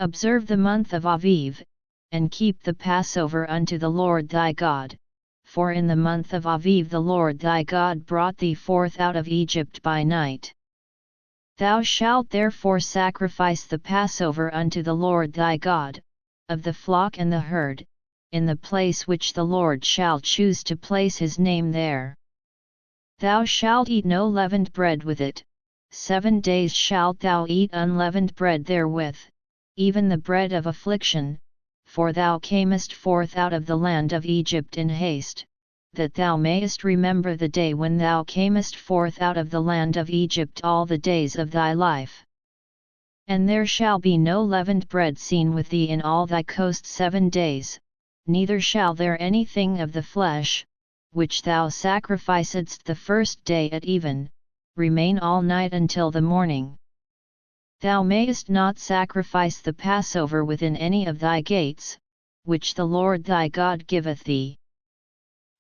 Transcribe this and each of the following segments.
Observe the month of Aviv, and keep the Passover unto the Lord thy God, for in the month of Aviv the Lord thy God brought thee forth out of Egypt by night. Thou shalt therefore sacrifice the Passover unto the Lord thy God, of the flock and the herd, in the place which the Lord shall choose to place his name there. Thou shalt eat no leavened bread with it, 7 days shalt thou eat unleavened bread therewith, even the bread of affliction, for thou camest forth out of the land of Egypt in haste, that thou mayest remember the day when thou camest forth out of the land of Egypt all the days of thy life. And there shall be no leavened bread seen with thee in all thy coast 7 days, neither shall there anything of the flesh, which thou sacrificedst the first day at even, remain all night until the morning. Thou mayest not sacrifice the Passover within any of thy gates, which the Lord thy God giveth thee.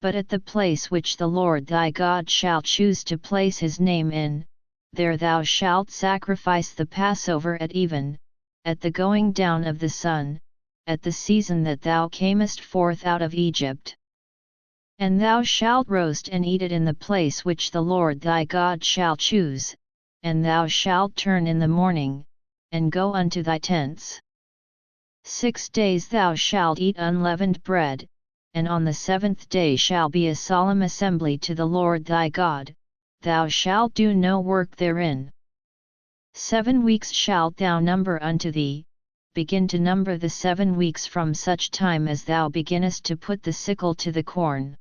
But at the place which the Lord thy God shall choose to place his name in, there thou shalt sacrifice the Passover at even, at the going down of the sun, at the season that thou camest forth out of Egypt. And thou shalt roast and eat it in the place which the Lord thy God shall choose, and thou shalt turn in the morning, and go unto thy tents. 6 days thou shalt eat unleavened bread, and on the 7th day shall be a solemn assembly to the Lord thy God, thou shalt do no work therein. 7 weeks shalt thou number unto thee, begin to number the 7 weeks from such time as thou beginnest to put the sickle to the corn.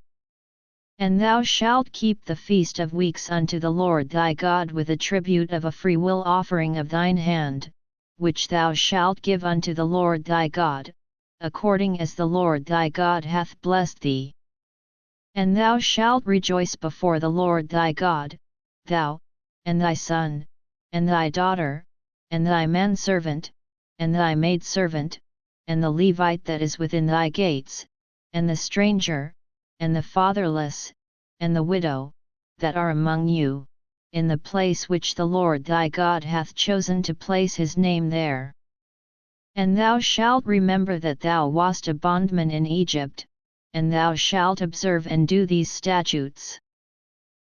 And thou shalt keep the feast of weeks unto the Lord thy God with a tribute of a freewill offering of thine hand, which thou shalt give unto the Lord thy God, according as the Lord thy God hath blessed thee. And thou shalt rejoice before the Lord thy God, thou, and thy son, and thy daughter, and thy manservant, and thy maidservant, and the Levite that is within thy gates, and the stranger, and the fatherless, and the widow, that are among you, in the place which the Lord thy God hath chosen to place his name there. And thou shalt remember that thou wast a bondman in Egypt, and thou shalt observe and do these statutes.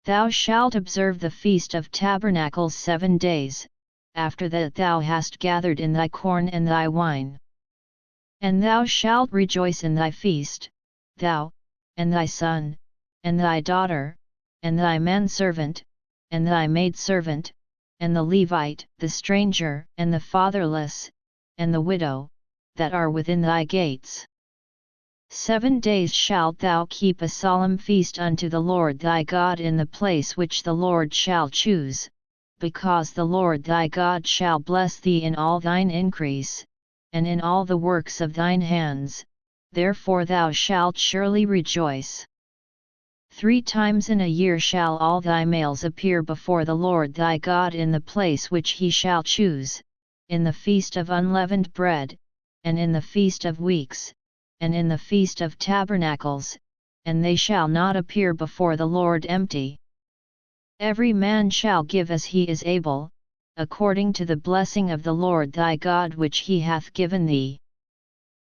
Thou shalt observe the Feast of Tabernacles 7 days, after that thou hast gathered in thy corn and thy wine. And thou shalt rejoice in thy feast, thou, and thy son, and thy daughter, and thy manservant, and thy maidservant, and the Levite, the stranger, and the fatherless, and the widow, that are within thy gates. 7 days shalt thou keep a solemn feast unto the Lord thy God in the place which the Lord shall choose, because the Lord thy God shall bless thee in all thine increase, and in all the works of thine hands, therefore thou shalt surely rejoice. 3 times in a year shall all thy males appear before the Lord thy God in the place which he shall choose, in the feast of unleavened bread, and in the feast of weeks, and in the feast of tabernacles, and they shall not appear before the Lord empty. Every man shall give as he is able, according to the blessing of the Lord thy God which he hath given thee.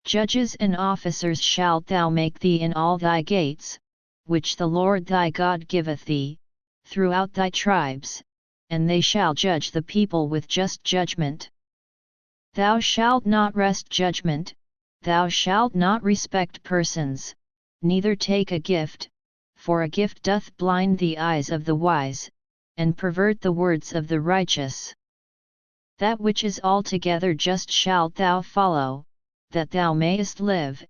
Judges and officers shalt thou make thee in all thy gates, which the Lord thy God giveth thee, throughout thy tribes, and they shall judge the people with just judgment. Thou shalt not wrest judgment, thou shalt not respect persons, neither take a gift, for a gift doth blind the eyes of the wise, and pervert the words of the righteous. That which is altogether just shalt thou follow, that thou mayest live,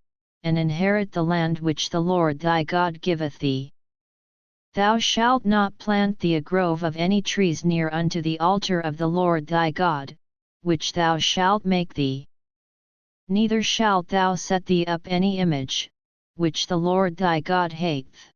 and inherit the land which the Lord thy God giveth thee. Thou shalt not plant thee a grove of any trees near unto the altar of the Lord thy God, which thou shalt make thee. Neither shalt thou set thee up any image, which the Lord thy God hateth.